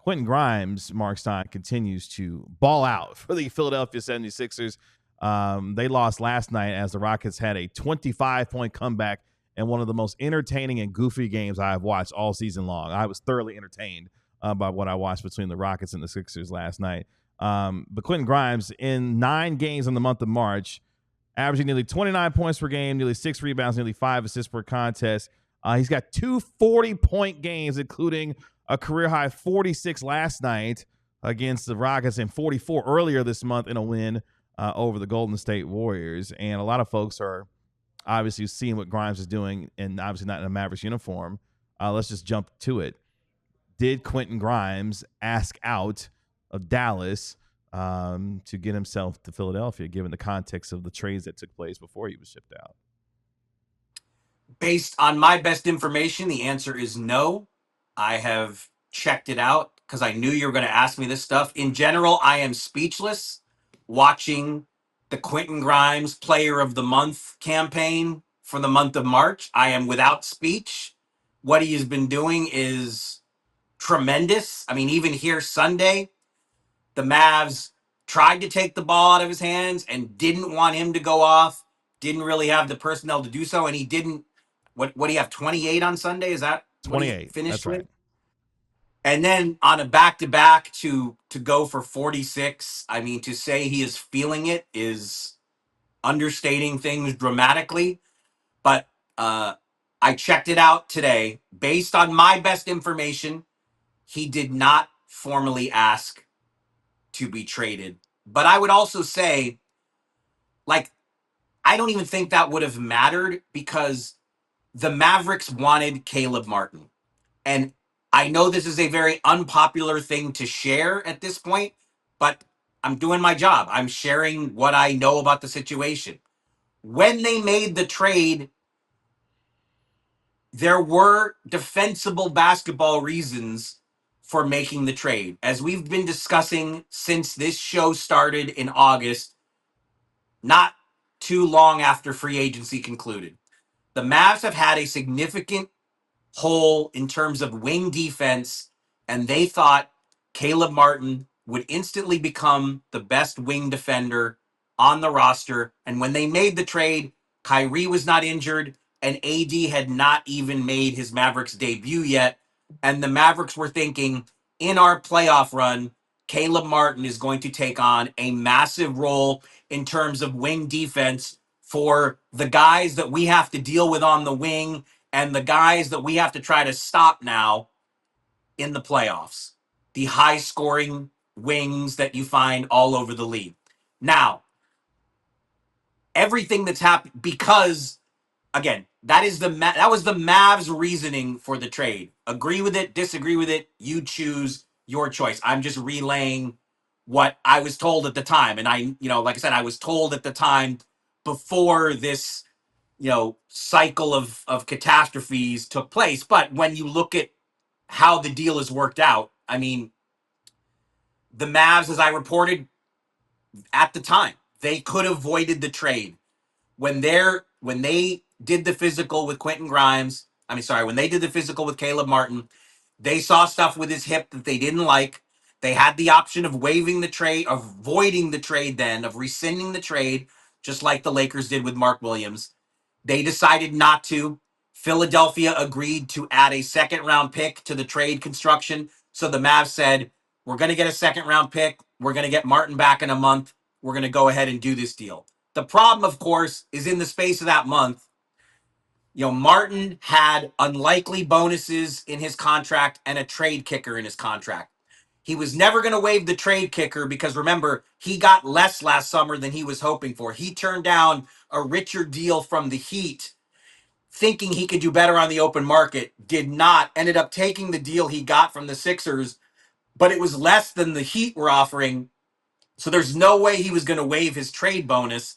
Quentin Grimes, Marc Stein, continues to ball out for the Philadelphia 76ers. They lost last night as the Rockets had a 25-point comeback in one of the most entertaining and goofy games I've watched all season long. I was thoroughly entertained by what I watched between the Rockets and the Sixers last night. But Quentin Grimes, in 9 games in the month of March, averaging nearly 29 points per game, nearly 6 rebounds, nearly 5 assists per contest. He's got 2 40-point games, including a career-high 46 last night against the Rockets and 44 earlier this month in a win over the Golden State Warriors. And a lot of folks are obviously seeing what Grimes is doing, and obviously not in a Mavericks uniform. Let's just jump to it. Did Quentin Grimes ask out of Dallas to get himself to Philadelphia, given the context of the trades that took place before he was shipped out? Based on my best information, the answer is no. I have checked it out because I knew you were going to ask me this stuff. In general, I am speechless watching the Quentin Grimes Player of the Month campaign for the month of March. I am without speech. What he has been doing is tremendous. I mean, even here Sunday, the Mavs tried to take the ball out of his hands and didn't want him to go off, didn't really have the personnel to do so, and he didn't. What do you have, 28 on Sunday? Is that 28? Finished That's with? right. And then on a back-to-back to go for 46, I mean, to say he is feeling it is understating things dramatically. But I checked it out today. Based on my best information, he did not formally ask to be traded. But I would also say, like, I don't even think that would have mattered because the Mavericks wanted Caleb Martin. And I know this is a very unpopular thing to share at this point, but I'm doing my job. I'm sharing what I know about the situation. When they made the trade, there were defensible basketball reasons for making the trade. As we've been discussing since this show started in August, not too long after free agency concluded, the Mavs have had a significant hole in terms of wing defense, and they thought Caleb Martin would instantly become the best wing defender on the roster. And when they made the trade, Kyrie was not injured, and AD had not even made his Mavericks debut yet. And the Mavericks were thinking, in our playoff run, Caleb Martin is going to take on a massive role in terms of wing defense for the guys that we have to deal with on the wing and the guys that we have to try to stop now in the playoffs. The high-scoring wings that you find all over the league. Now, everything that's happened, because, again, that was the Mavs' reasoning for the trade. Agree with it, disagree with it, you choose your choice. I'm just relaying what I was told at the time. And I, like I said, I was told at the time before this, cycle of catastrophes took place. But when you look at how the deal has worked out, I mean, the Mavs, as I reported at the time, they could have voided the trade. When they did the physical with Quentin Grimes, when they did the physical with Caleb Martin, they saw stuff with his hip that they didn't like. They had the option of waiving the trade, of voiding the trade then, of rescinding the trade, just like the Lakers did with Mark Williams. They decided not to. Philadelphia agreed to add a second-round pick to the trade construction. So the Mavs said, we're going to get a second-round pick. We're going to get Martin back in a month. We're going to go ahead and do this deal. The problem, of course, is in the space of that month, Martin had unlikely bonuses in his contract and a trade kicker in his contract. He was never going to waive the trade kicker because, remember, he got less last summer than he was hoping for. He turned down a richer deal from the Heat, thinking he could do better on the open market, did not, ended up taking the deal he got from the Sixers, but it was less than the Heat were offering. So there's no way he was going to waive his trade bonus.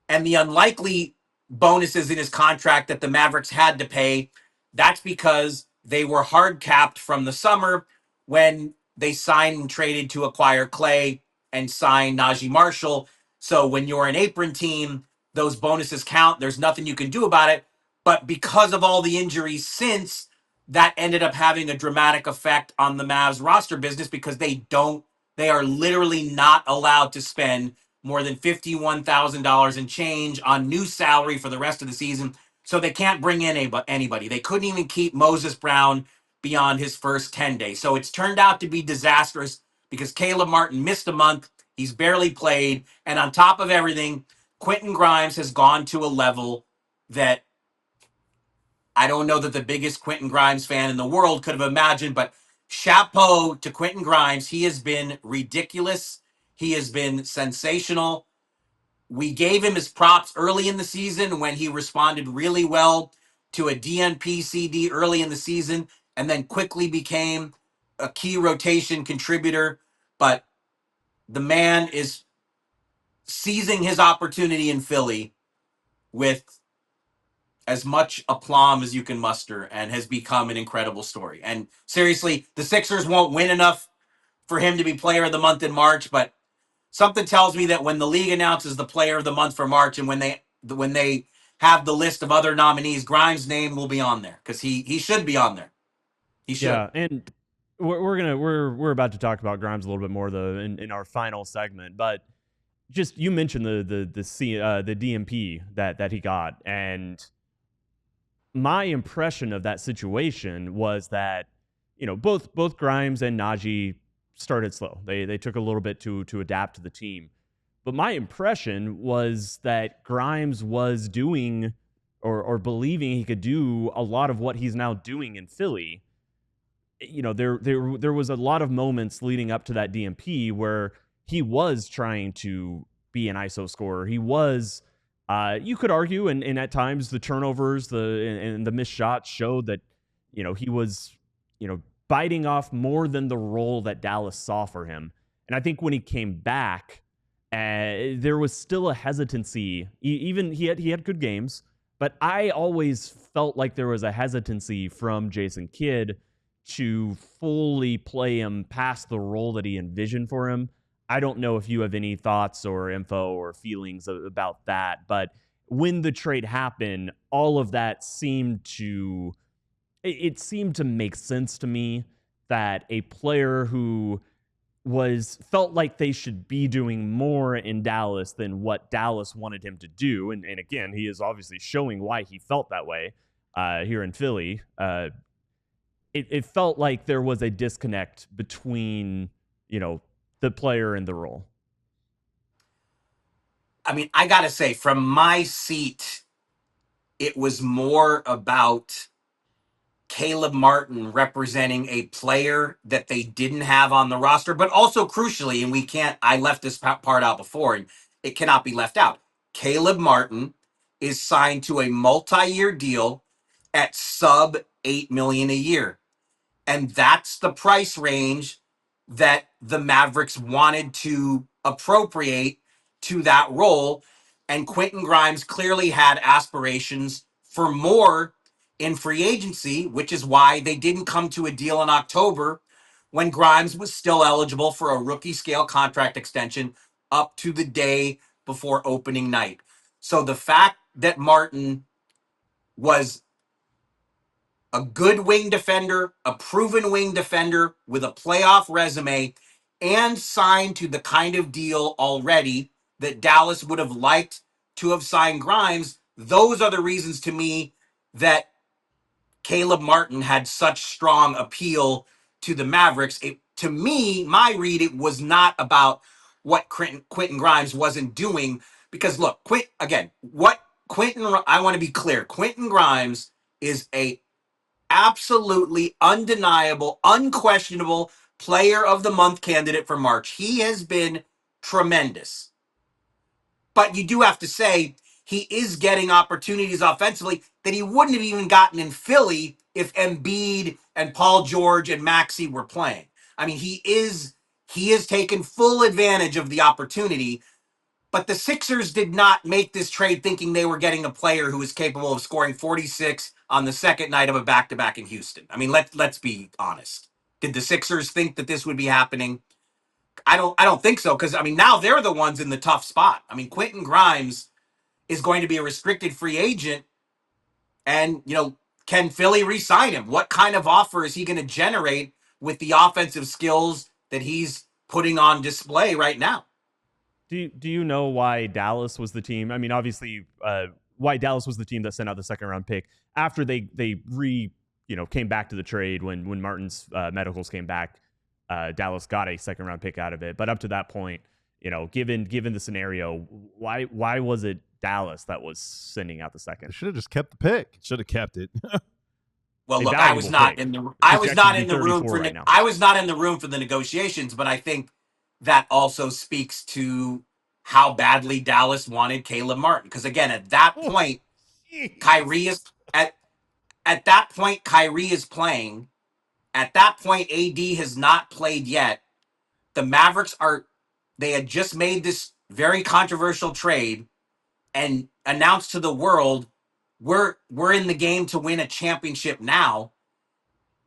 And the unlikely bonuses in his contract that the Mavericks had to pay, that's because they were hard capped from the summer when they signed and traded to acquire Clay and sign Najee Marshall. So when you're an apron team, those bonuses count. There's nothing you can do about it. But because of all the injuries since, that ended up having a dramatic effect on the Mavs roster business because they are literally not allowed to spend more than $51,000 in change on new salary for the rest of the season. So they can't bring in anybody. They couldn't even keep Moses Brown beyond his first 10 days. So it's turned out to be disastrous because Caleb Martin missed a month. He's barely played. And on top of everything, Quentin Grimes has gone to a level that I don't know that the biggest Quentin Grimes fan in the world could have imagined, but chapeau to Quentin Grimes. He has been ridiculous. He has been sensational. We gave him his props early in the season when he responded really well to a DNP CD early in the season and then quickly became a key rotation contributor. But the man is seizing his opportunity in Philly with as much aplomb as you can muster and has become an incredible story. And seriously, the Sixers won't win enough for him to be player of the month in March, but something tells me that when the league announces the player of the month for March and when they have the list of other nominees, Grimes' name will be on there because he should be on there. He should. Yeah, and we're about to talk about Grimes a little bit more though in our final segment, but just you mentioned the DMP that he got, and my impression of that situation was that both Grimes and Najee started slow. They took a little bit to adapt to the team. But my impression was that Grimes was doing or believing he could do a lot of what he's now doing in Philly. There was a lot of moments leading up to that DMP where he was trying to be an ISO scorer. He was, you could argue, and at times the turnovers, and the missed shots showed that, he was, biting off more than the role that Dallas saw for him. And I think when he came back, there was still a hesitancy. Even he had good games, but I always felt like there was a hesitancy from Jason Kidd to fully play him past the role that he envisioned for him. I don't know if you have any thoughts or info or feelings about that, but when the trade happened, all of that seemed to make sense to me that a player who felt like they should be doing more in Dallas than what Dallas wanted him to do. And again, he is obviously showing why he felt that way here in Philly. It felt like there was a disconnect between, the player and the role. I mean, I got to say, from my seat, it was more about Caleb Martin representing a player that they didn't have on the roster, but also crucially, and I left this part out before, and it cannot be left out. Caleb Martin is signed to a multi-year deal at sub $8 million a year. And that's the price range that the Mavericks wanted to appropriate to that role. And Quentin Grimes clearly had aspirations for more in free agency, which is why they didn't come to a deal in October when Grimes was still eligible for a rookie scale contract extension up to the day before opening night. So the fact that Martin was a good wing defender, a proven wing defender with a playoff resume, and signed to the kind of deal already that Dallas would have liked to have signed Grimes, those are the reasons to me that Caleb Martin had such strong appeal to the Mavericks. To me, my read, it was not about what Quentin Grimes wasn't doing. Because look, I want to be clear, Quentin Grimes is a absolutely undeniable, unquestionable player of the month candidate for March. He has been tremendous. But you do have to say he is getting opportunities offensively that he wouldn't have even gotten in Philly if Embiid and Paul George and Maxey were playing. I mean, he has taken full advantage of the opportunity. But the Sixers did not make this trade thinking they were getting a player who was capable of scoring 46 on the second night of a back-to-back in Houston. I mean, let's be honest. Did the Sixers think that this would be happening? I don't think so, because I mean, now they're the ones in the tough spot. I mean, Quentin Grimes is going to be a restricted free agent, and can Philly re-sign him? What kind of offer is he going to generate with the offensive skills that he's putting on display right now? Do you know why Dallas was the team? I mean, obviously, why Dallas was the team that sent out the second round pick after they came back to the trade when Martin's medicals came back. Dallas got a second round pick out of it, but up to that point, given the scenario, why was it Dallas that was sending out the second? They should have just kept the pick. Should have kept it. Well, look, I was not in the room for the negotiations, but I think that also speaks to how badly Dallas wanted Caleb Martin. Because again, at that point, Kyrie is playing. At that point, AD has not played yet. The Mavericks they had just made this very controversial trade and announced to the world, we're in the game to win a championship now.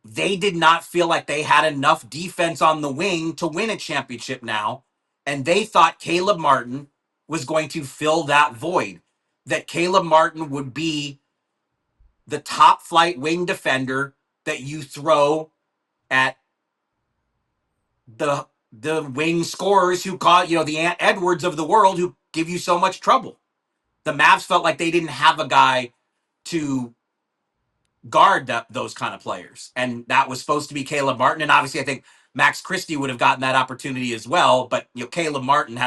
They did not feel like they had enough defense on the wing to win a championship now. And they thought Caleb Martin was going to fill that void, that Caleb Martin would be the top flight wing defender that you throw at the wing scorers who caught, the Ant Edwards of the world who give you so much trouble. The Mavs felt like they didn't have a guy to guard those kind of players. And that was supposed to be Caleb Martin. And obviously I think Max Christie would have gotten that opportunity as well. But Caleb Martin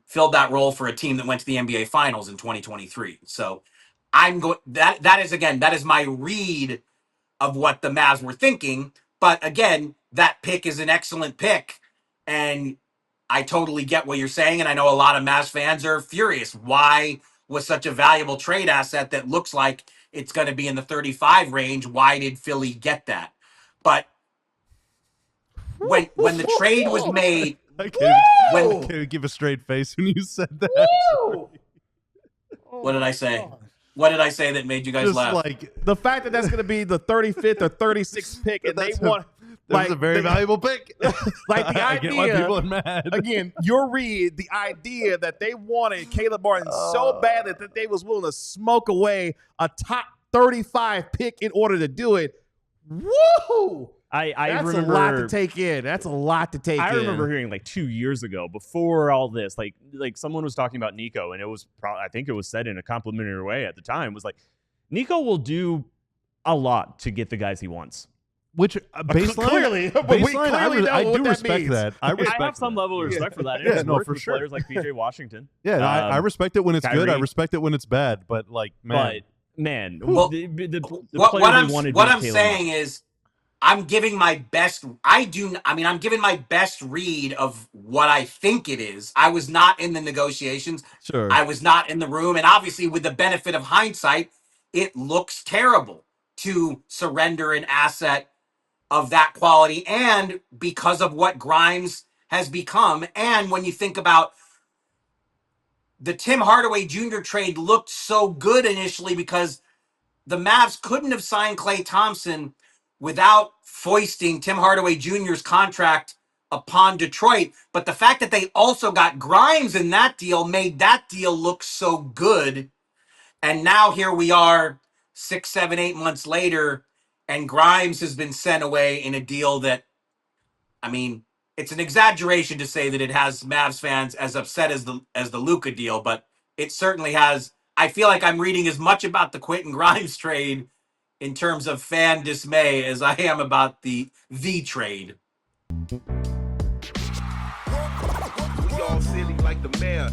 filled that role for a team that went to the NBA Finals in 2023. So that is my read of what the Mavs were thinking. But again, that pick is an excellent pick. And I totally get what you're saying. And I know a lot of Mavs fans are furious. Why was such a valuable trade asset that looks like it's going to be in the 35 range? Why did Philly get that? But when the trade was made, I can't give a straight face when you said that. What did I say? What did I say that made you guys laugh? Like the fact that that's going to be the 35th or 36th pick, and they want. That's a very valuable pick. Like the I get why idea, people are mad. Again, your read, the idea that they wanted Caleb Martin so badly that they was willing to smoke away a top 35 pick in order to do it. Woo! That's remember, a lot to take in. That's a lot to take in. I remember hearing like 2 years ago, before all this, like someone was talking about Nico, and it was I think it was said in a complimentary way at the time, was like, Nico will do a lot to get the guys he wants. Which baseline, I do respect that. I have some level of respect for that. Yeah, no, for sure. Players like PJ Washington. Yeah, I respect it when it's Kyrie. good. I respect it when it's bad. But like, man, well, what I'm saying is, I'm giving my best. I'm giving my best read of what I think it is. I was not in the negotiations. Sure. I was not in the room, and obviously, with the benefit of hindsight, it looks terrible to surrender an asset of that quality, and because of what Grimes has become. And when you think about the Tim Hardaway Jr. trade, looked so good initially because the Mavs couldn't have signed Klay Thompson without foisting Tim Hardaway Jr.'s contract upon Detroit. But the fact that they also got Grimes in that deal made that deal look so good. And now here we are 6, 7, 8 months later, and Grimes has been sent away in a deal that, it's an exaggeration to say that it has Mavs fans as upset as the Luka deal, but it certainly has. I feel like I'm reading as much about the Quentin Grimes trade in terms of fan dismay as I am about the trade. We all silly like the mayor.